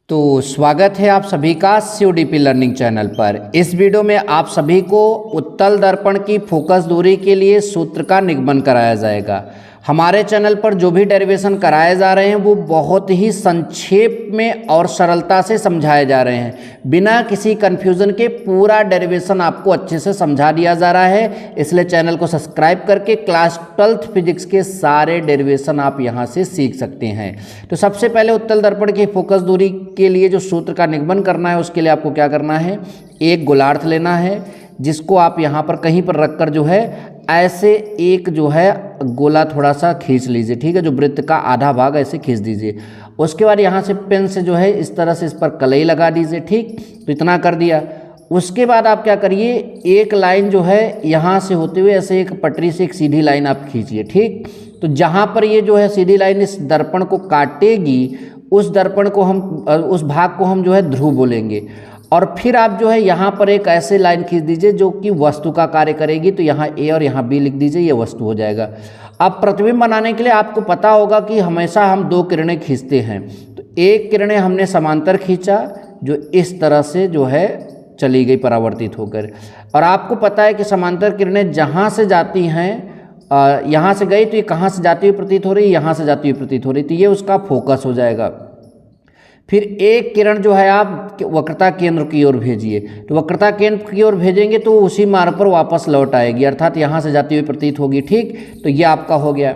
तो स्वागत है आप सभी का CODP लर्निंग चैनल पर। इस वीडियो में आप सभी को उत्तल दर्पण की फोकस दूरी के लिए सूत्र का निगमन कराया जाएगा। हमारे चैनल पर जो भी डेरिवेशन कराए जा रहे हैं वो बहुत ही संक्षेप में और सरलता से समझाए जा रहे हैं, बिना किसी कन्फ्यूज़न के पूरा डेरिवेशन आपको अच्छे से समझा दिया जा रहा है। इसलिए चैनल को सब्सक्राइब करके क्लास 12th फिजिक्स के सारे डेरिवेशन आप यहाँ से सीख सकते हैं। तो सबसे पहले उत्तल दर्पण की फोकस दूरी के लिए जो सूत्र का निगमन करना है उसके लिए आपको क्या करना है, एक गोलार्ध लेना है जिसको आप यहाँ पर कहीं पर रखकर जो है ऐसे एक जो है गोला थोड़ा सा खींच लीजिए, ठीक है, जो वृत्त का आधा भाग ऐसे खींच दीजिए। उसके बाद यहाँ से पेन से जो है इस तरह से इस पर कलई लगा दीजिए, ठीक। तो इतना कर दिया। उसके बाद आप क्या करिए, एक लाइन जो है यहाँ से होते हुए ऐसे एक पटरी से एक सीधी लाइन आप खींचिए, ठीक। तो जहाँ पर ये जो है सीधी लाइन इस दर्पण को काटेगी उस दर्पण को हम उस भाग को हम जो है ध्रुव बोलेंगे। और फिर आप जो है यहाँ पर एक ऐसे लाइन खींच दीजिए जो कि वस्तु का कार्य करेगी। तो यहाँ ए और यहाँ बी लिख दीजिए, ये वस्तु हो जाएगा। अब प्रतिबिंब बनाने के लिए आपको पता होगा कि हमेशा हम दो किरणें खींचते हैं। तो एक किरणें हमने समांतर खींचा जो इस तरह से जो है चली गई परावर्तित होकर, और आपको पता है कि समांतर किरणें जहाँ से जाती हैं यहाँ से गई तो ये कहाँ से जाती हुई प्रतीत हो रही है, यहाँ से जाती हुई प्रतीत हो रही, तो ये उसका फोकस हो जाएगा। फिर एक किरण जो है आप वक्रता केंद्र की ओर भेजिए, तो वक्रता केंद्र की ओर भेजेंगे तो उसी मार्ग पर वापस लौट आएगी, अर्थात यहाँ से जाती हुई प्रतीत होगी, ठीक। तो ये आपका हो गया।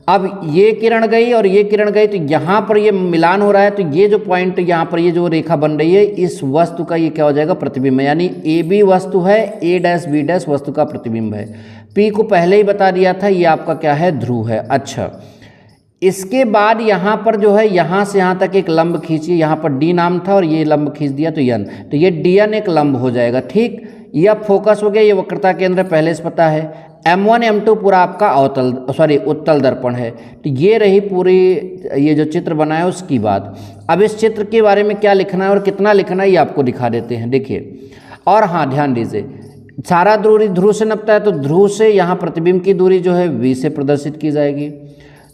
अब ये किरण गई और ये किरण गई, तो यहाँ पर ये मिलान हो रहा है, तो ये जो पॉइंट यहाँ पर ये जो रेखा बन रही है इस वस्तु का ये क्या हो जाएगा, प्रतिबिंब, यानी AB वस्तु है, A' B' वस्तु का प्रतिबिंब है। P को पहले ही बता दिया था, ये आपका क्या है, ध्रुव है। अच्छा, इसके बाद यहाँ पर जो है यहाँ से यहाँ तक एक लंब खींचिए, यहाँ पर D नाम था और ये लंब खींच दिया तो N, तो ये DN एक लंब हो जाएगा, ठीक। यह फोकस हो गया, ये वक्रता केंद्र पहले से पता है। M1 M2 पूरा आपका उत्तल दर्पण है। तो ये रही पूरी ये जो चित्र बना है उसकी बात। अब इस चित्र के बारे में क्या लिखना है और कितना लिखना है ये आपको दिखा देते हैं, देखिए। और हाँ, ध्यान दीजिए, सारा दूरी ध्रुव से नपता है, तो ध्रुव से यहाँ प्रतिबिंब की दूरी जो है V से प्रदर्शित की जाएगी।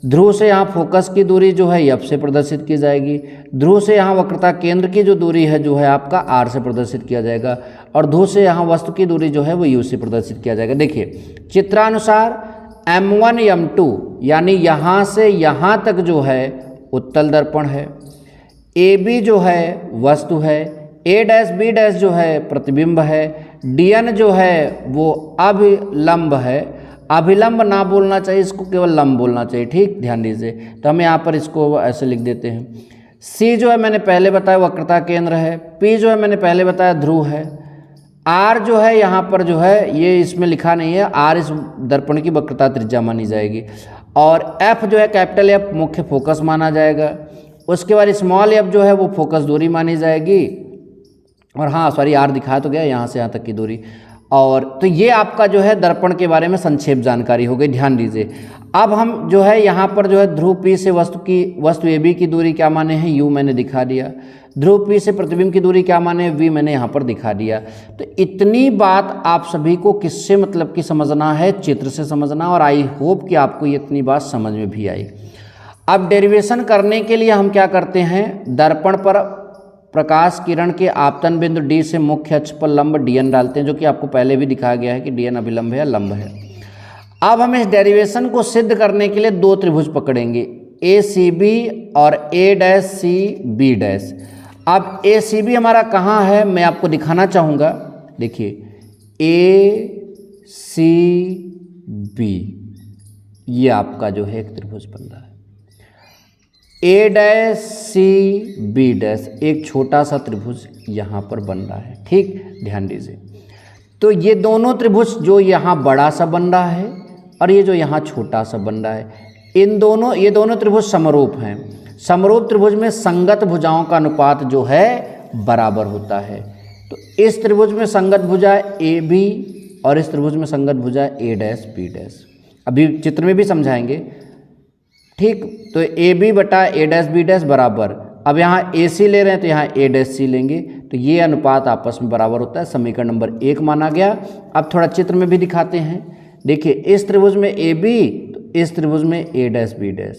ध्रुव से यहाँ फोकस की दूरी जो है F से प्रदर्शित की जाएगी। ध्रुव से यहाँ वक्रता केंद्र की जो दूरी है जो है आपका R से प्रदर्शित किया जाएगा, और ध्रुव से यहाँ वस्तु की दूरी जो है वो U से प्रदर्शित किया जाएगा। देखिए चित्रानुसार M1 M2 यानी यहाँ से यहाँ तक जो है उत्तल दर्पण है, AB जो है वस्तु है, A', B' जो है प्रतिबिंब है, DN जो है वो अभिलंब है। अभिलंब ना बोलना चाहिए, इसको केवल लंब बोलना चाहिए, ठीक, ध्यान दीजिए। तो हम यहाँ पर इसको ऐसे लिख देते हैं। C जो है मैंने पहले बताया वक्रता केंद्र है, P जो है मैंने पहले बताया ध्रुव है, R जो है यहाँ पर जो है ये इसमें लिखा नहीं है, R इस दर्पण की वक्रता त्रिज्या मानी जाएगी, और F जो है कैपिटल F मुख्य फोकस माना जाएगा। उसके बाद स्मॉल f जो है वो फोकस दूरी मानी जाएगी, और हाँ सॉरी R दिखा तो गया, यहाँ से यहाँ तक की दूरी। और तो ये आपका जो है दर्पण के बारे में संक्षेप जानकारी हो गई, ध्यान दीजिए। अब हम जो है यहाँ पर जो है ध्रुव P से वस्तु AB की दूरी क्या माने हैं, U मैंने दिखा दिया। ध्रुव P से प्रतिबिंब की दूरी क्या माने, V मैंने यहाँ पर दिखा दिया। तो इतनी बात आप सभी को किससे मतलब कि समझना है, चित्र से समझना, और आई होप कि आपको ये इतनी बात समझ में भी आई। अब डेरिवेशन करने के लिए हम क्या करते हैं, दर्पण पर प्रकाश किरण के आपतन बिंदु D से मुख्य अक्ष पर लंब DN डालते हैं, जो कि आपको पहले भी दिखाया गया है कि DN अभिलंब है या लंब है। अब हम इस डेरिवेशन को सिद्ध करने के लिए दो त्रिभुज पकड़ेंगे, ACB और A'CB'। अब ACB हमारा कहाँ है मैं आपको दिखाना चाहूँगा, देखिए ACB ये आपका जो है एक त्रिभुज बन रहा है। A'CB' एक छोटा सा त्रिभुज यहाँ पर बन रहा है, ठीक, ध्यान दीजिए। तो ये दोनों त्रिभुज जो यहाँ बड़ा सा बन रहा है और ये जो यहाँ छोटा सा बन रहा है, ये दोनों त्रिभुज समरूप हैं। समरूप त्रिभुज में संगत भुजाओं का अनुपात जो है बराबर होता है। तो इस त्रिभुज में संगत भुजा AB और इस त्रिभुज में संगत भुजा A'B', अभी चित्र में भी समझाएंगे, ठीक। तो AB बटा A'B' बराबर, अब यहाँ AC ले रहे हैं तो यहाँ A'C लेंगे, तो ये अनुपात आपस में बराबर होता है, समीकरण नंबर 1 माना गया। अब थोड़ा चित्र में भी दिखाते हैं, देखिए इस त्रिभुज में AB तो इस त्रिभुज में A'B',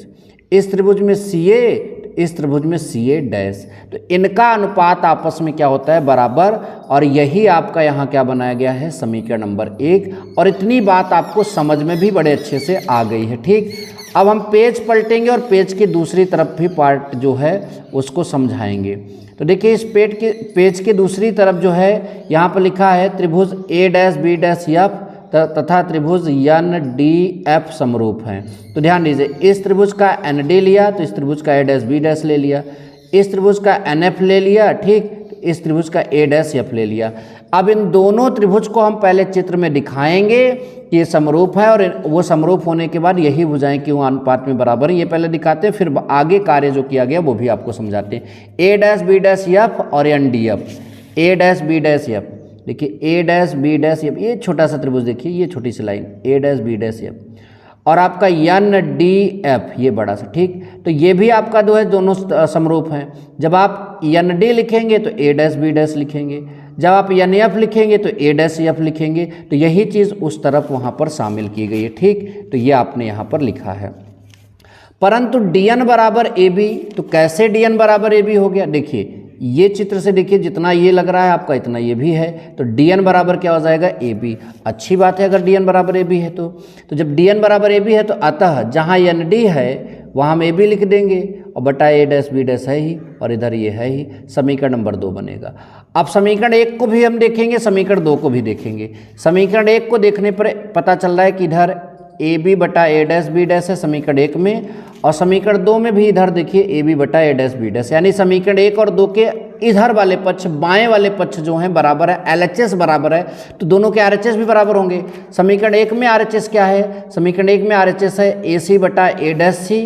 इस त्रिभुज में CA तो इस त्रिभुज में सी ए डैश, तो इनका अनुपात आपस में क्या होता है, बराबर। और यही आपका यहाँ क्या बनाया गया है, समीकरण नंबर 1। और इतनी बात आपको समझ में भी बड़े अच्छे से आ गई है। ठीक, अब हम पेज पलटेंगे और पेज की दूसरी तरफ भी पार्ट जो है उसको समझाएंगे। तो देखिए इस पेज के दूसरी तरफ जो है यहाँ पर लिखा है त्रिभुज ए डैश बी डैश एफ तथा त्रिभुज एन डी एफ समरूप हैं। तो ध्यान दीजिए, इस त्रिभुज का एन डी लिया तो इस त्रिभुज का ए डैश बी डैश ले लिया, इस त्रिभुज का एन एफ ले लिया, ठीक, इस त्रिभुज का ए डैश एफ ले लिया। अब इन दोनों त्रिभुज को हम पहले चित्र में दिखाएंगे कि ये समरूप है, और वो समरूप होने के बाद यही भुजाएं क्यों अनुपात में बराबर है ये पहले दिखाते हैं, फिर आगे कार्य जो किया गया वो भी आपको समझाते हैं। ए डैश बी डैश एफ और एन डी एफ, ए डैश बी डैश एफ, देखिए ए डैश बी डैश एफ, ये छोटा सा त्रिभुज देखिए, ये छोटी सी लाइन ए डैश बी डैश एफ, और आपका एन डी एफ ये बड़ा सा, ठीक। तो ये भी आपका जो है दोनों समरूप हैं। जब आप एन डी लिखेंगे तो ए डैश बी डैश लिखेंगे, जब आप एन एफ लिखेंगे तो ए डैश एफ लिखेंगे। तो यही चीज़ उस तरफ वहाँ पर शामिल की गई है, ठीक। तो ये आपने यहाँ पर लिखा है। परंतु डी एन बराबर ए बी, तो कैसे डी एन बराबर ए बी हो गया, देखिए ये चित्र से देखिए, जितना ये लग रहा है आपका इतना ये भी है, तो डी एन बराबर क्या हो जाएगा, ए बी। अच्छी बात है अगर डी एन बराबर ए बी है तो जब डी एन बराबर ए बी है तो अतः जहाँ एन डी है वहाँ हम ए बी लिख देंगे, और बटा ए डैश बी डैश है ही, और इधर ये है ही, समीकरण नंबर 2 बनेगा। अब समीकरण 1 को भी हम देखेंगे, समीकरण 2 को भी देखेंगे। समीकरण 1 को देखने पर पता चल रहा है कि इधर ए बी बटा ए डैश बी डैश है समीकरण 1 में, और समीकरण 2 में भी इधर देखिए ए बी बटा ए डैश बी डैश, यानी समीकरण 1 और 2 के इधर वाले पक्ष, बाएं वाले पक्ष जो हैं बराबर है, एलएचएस बराबर है, तो दोनों के आरएचएस भी बराबर होंगे। समीकरण 1 में आरएचएस क्या है, समीकरण 1 में आरएचएस है ए सी बटा ए डैश सी,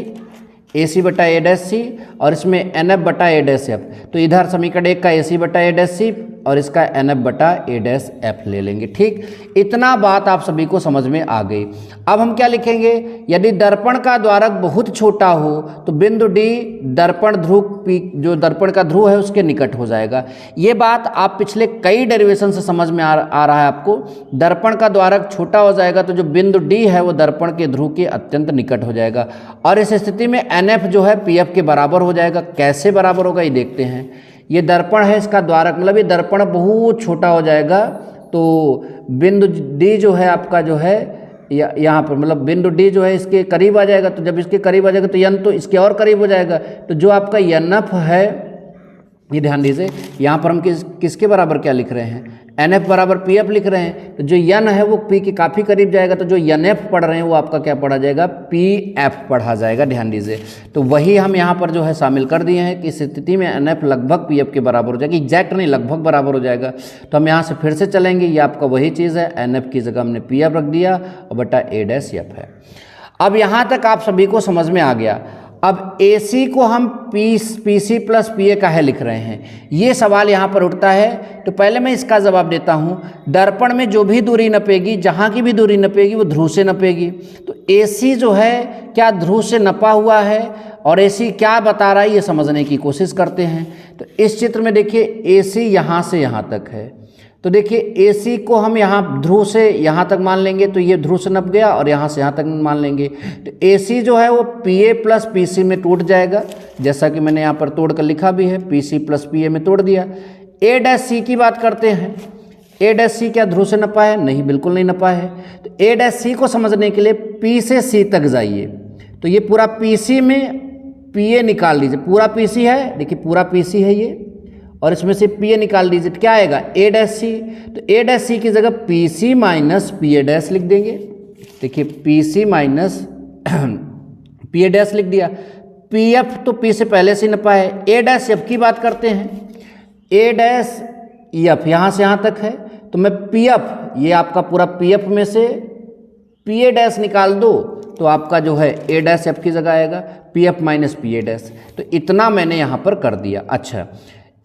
ए सी बटा ए डैश सी, और इसमें एन एफ बटा ए डैश एफ। तो इधर समीकरण 1 का ए सी बटा ए डैश सी और इसका एन एफ बटा ए डैश एफ ले लेंगे, ठीक। इतना बात आप सभी को समझ में आ गई। अब हम क्या लिखेंगे, यदि दर्पण का द्वारक बहुत छोटा हो तो बिंदु डी दर्पण ध्रुव पी, जो दर्पण का ध्रुव है उसके निकट हो जाएगा। ये बात आप पिछले कई डेरिवेशन से समझ में आ रहा है आपको। दर्पण का द्वारक छोटा हो जाएगा तो जो बिंदु डी है वो दर्पण के ध्रुव के अत्यंत निकट हो जाएगा, और इस स्थिति में एन एफ जो है पी एफ के बराबर हो जाएगा। कैसे बराबर होगा ये देखते हैं। ये दर्पण है, इसका द्वारक मतलब ये दर्पण बहुत छोटा हो जाएगा, तो बिंदु डी जो है आपका जो है यहाँ पर मतलब बिंदु डी जो है इसके करीब आ जाएगा। तो जब इसके करीब आ जाएगा तो एन तो इसके और करीब हो जाएगा। तो जो आपका एन एफ है, ये ध्यान दीजिए, यहाँ पर हम किसके बराबर क्या लिख रहे हैं, एन एफ बराबर पी एफ लिख रहे हैं। तो जो एन है वो पी के काफ़ी करीब जाएगा, तो जो एन एफ पढ़ रहे हैं वो आपका क्या पढ़ा जाएगा, पी एफ पढ़ा जाएगा। ध्यान दीजिए, तो वही हम यहाँ पर जो है शामिल कर दिए हैं कि इस स्थिति में एन एफ लगभग पी एफ के बराबर हो जाएगा, एग्जैक्ट नहीं लगभग बराबर हो जाएगा। तो हम यहाँ से फिर से चलेंगे, ये आपका वही चीज़ है, एन एफ की जगह हमने पी एफ रख दिया और बटा ए डैश एफ है। अब यहाँ तक आप सभी को समझ में आ गया। अब AC को हम PC प्लस PA काहे लिख रहे हैं, ये सवाल यहाँ पर उठता है। तो पहले मैं इसका जवाब देता हूँ। दर्पण में जो भी दूरी नपेगी, जहाँ की भी दूरी नपेगी वो ध्रुव से नपेगी। तो AC जो है क्या ध्रुव से नपा हुआ है, और AC क्या बता रहा है ये समझने की कोशिश करते हैं। तो इस चित्र में देखिए AC यहाँ से यहाँ तक है, तो देखिए AC को हम यहाँ ध्रुव से यहाँ तक मान लेंगे, तो ये ध्रुव से नप गया, और यहाँ से यहाँ तक मान लेंगे। तो AC जो है वो PA प्लस PC में टूट जाएगा, जैसा कि मैंने यहाँ पर तोड़ कर लिखा भी है, PC प्लस PA में तोड़ दिया। A डैश C की बात करते हैं। A डैश C क्या ध्रुव से नपा है, नहीं, बिल्कुल नहीं नपा है। तो A डैश C को समझने के लिए P से C तक जाइए, तो ये पूरा PC में PA निकाल लीजिए। पूरा PC है, देखिए पूरा PC है ये, और इसमें से PA निकाल दीजिए, तो क्या आएगा A डैश C। तो A डैश C की जगह PC माइनस PA डैश लिख देंगे। देखिए PC माइनस PA डैश लिख दिया। PF तो P से पहले से नपा है। A डैश F की बात करते हैं। A डैश F यहाँ से यहाँ तक है, तो मैं PF, ये आपका पूरा PF में से PA डैश निकाल दो तो आपका जो है A डैश F की जगह आएगा PF माइनस PA डैश। तो इतना मैंने यहाँ पर कर दिया। अच्छा,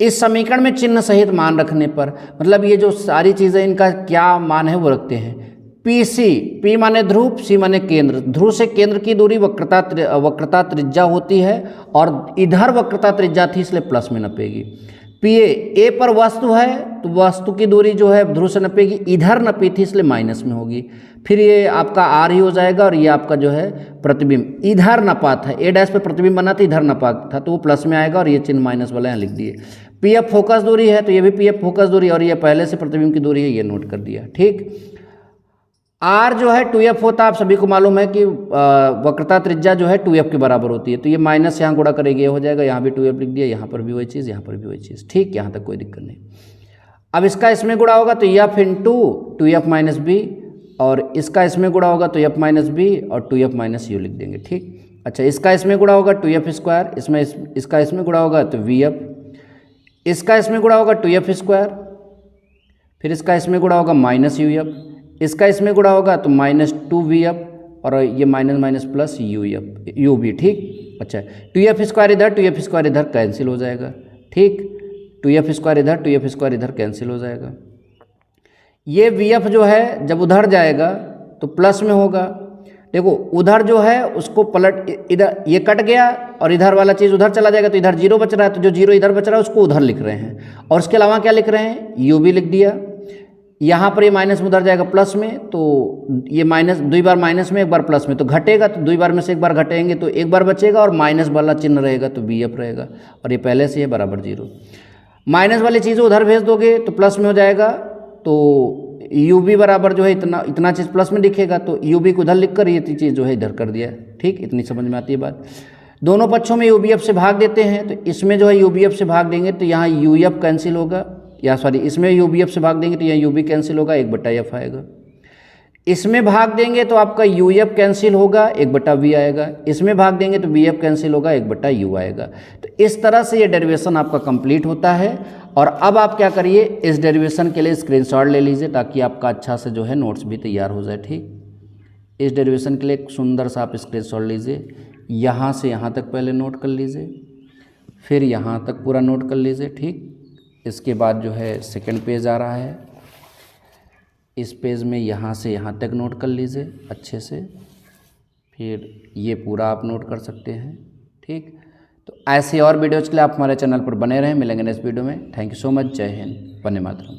इस समीकरण में चिन्ह सहित मान रखने पर, मतलब ये जो सारी चीज़ें इनका क्या मान है वो रखते हैं। PC, P माने ध्रुव, C माने केंद्र। ध्रुव से केंद्र की दूरी वक्रता त्रिज्या होती है, और इधर वक्रता त्रिज्या थी इसलिए प्लस में नपेगी। पी ए पर वस्तु है तो वस्तु की दूरी जो है ध्रुव से नपेगी, इधर नपी थी इसलिए माइनस में होगी। फिर ये आपका आर ही हो जाएगा और ये आपका जो है प्रतिबिंब इधर नपा था, ए डैश पे प्रतिबिंब बना था, इधर नपा था तो वो प्लस में आएगा और ये चिन्ह माइनस वाला यहाँ लिख दिए। पी एफ फोकस दूरी है तो ये भी पी एफ फोकस दूरी और ये पहले से प्रतिबिंब की दूरी है, ये नोट कर दिया। ठीक, आर जो है 2f होता है, आप सभी को मालूम है कि वक्रता त्रिज्या जो है 2f के बराबर होती है, तो ये माइनस यहाँ गुणा करेगी ये हो जाएगा, यहाँ भी 2f लिख दिया, यहाँ पर भी वही चीज़, यहाँ पर भी वही चीज़। ठीक, यहाँ तक कोई दिक्कत नहीं। अब इसका इसमें गुणा होगा तो f into 2f minus B, और इसका इसमें गुणा होगा तो f माइनस बी और 2f माइनस यू लिख देंगे। ठीक, अच्छा इसका इसमें गुणा होगा 2f स्क्वायर, इसका इसमें गुणा होगा तो vf, इसका इसमें गुणा होगा 2f स्क्वायर, फिर इसका इसमें गुणा होगा माइनस uf, इसका इसमें गुणा होगा तो माइनस 2vf और ये माइनस माइनस प्लस यू भी। ठीक, अच्छा 2f स्क्वायर इधर 2f स्क्वायर इधर कैंसिल हो जाएगा। ठीक, 2f स्क्वायर इधर 2f स्क्वायर इधर कैंसिल हो जाएगा। ये vf जो है जब उधर जाएगा तो प्लस में होगा। देखो उधर जो है उसको पलट, इधर ये कट गया और इधर वाला चीज़ उधर चला जाएगा तो इधर जीरो बच रहा है, तो जो जीरो इधर बच रहा है उसको उधर लिख रहे हैं, और उसके अलावा क्या लिख रहे हैं, यू भी लिख दिया। यहाँ पर ये माइनस में उधर जाएगा प्लस में, तो ये माइनस 2 बार माइनस में 1 बार प्लस में, तो घटेगा तो 2 बार में से 1 बार घटेंगे तो 1 बार बचेगा और माइनस वाला चिन्ह रहेगा तो bf रहेगा, और ये पहले से है बराबर 0। माइनस वाली चीज़ उधर भेज दोगे तो प्लस में हो जाएगा, तो यू बी बराबर जो है इतना चीज़ प्लस में दिखेगा, तो यू बी को उधर लिख कर ये चीज़ जो है इधर कर दिया। ठीक, इतनी समझ में आती है बात। दोनों पक्षों में यूबीएफ से भाग देते हैं, तो इसमें जो है यूबीएफ से भाग देंगे तो यहाँ यूएफ कैंसिल होगा, या सॉरी इसमें यूबीएफ से भाग देंगे तो यहाँ यूबी कैंसिल होगा, 1/f आएगा। इसमें भाग देंगे तो आपका यूएफ कैंसिल होगा, 1/v आएगा। इसमें भाग देंगे तो बीएफ कैंसिल होगा, 1/u आएगा। तो इस तरह से ये डेरिवेशन आपका कंप्लीट होता है। और अब आप क्या करिए, इस डेरिवेशन के लिए स्क्रीनशॉट ले लीजिए ताकि आपका अच्छा से जो है नोट्स भी तैयार हो जाए। ठीक, इस डेरिवेशन के लिए एक सुंदर सा आप स्क्रीनशॉट लीजिए, यहाँ से यहाँ तक पहले नोट कर लीजिए, फिर यहाँ तक पूरा नोट कर लीजिए। ठीक, इसके बाद जो है सेकंड पेज आ रहा है, इस पेज में यहाँ से यहाँ तक नोट कर लीजिए अच्छे से, फिर ये पूरा आप नोट कर सकते हैं। ठीक, तो ऐसे और वीडियोज़ के लिए आप हमारे चैनल पर बने रहें। मिलेंगे नेक्स्ट वीडियो में। Thank you so much. जय हिंद, वंदे मातरम।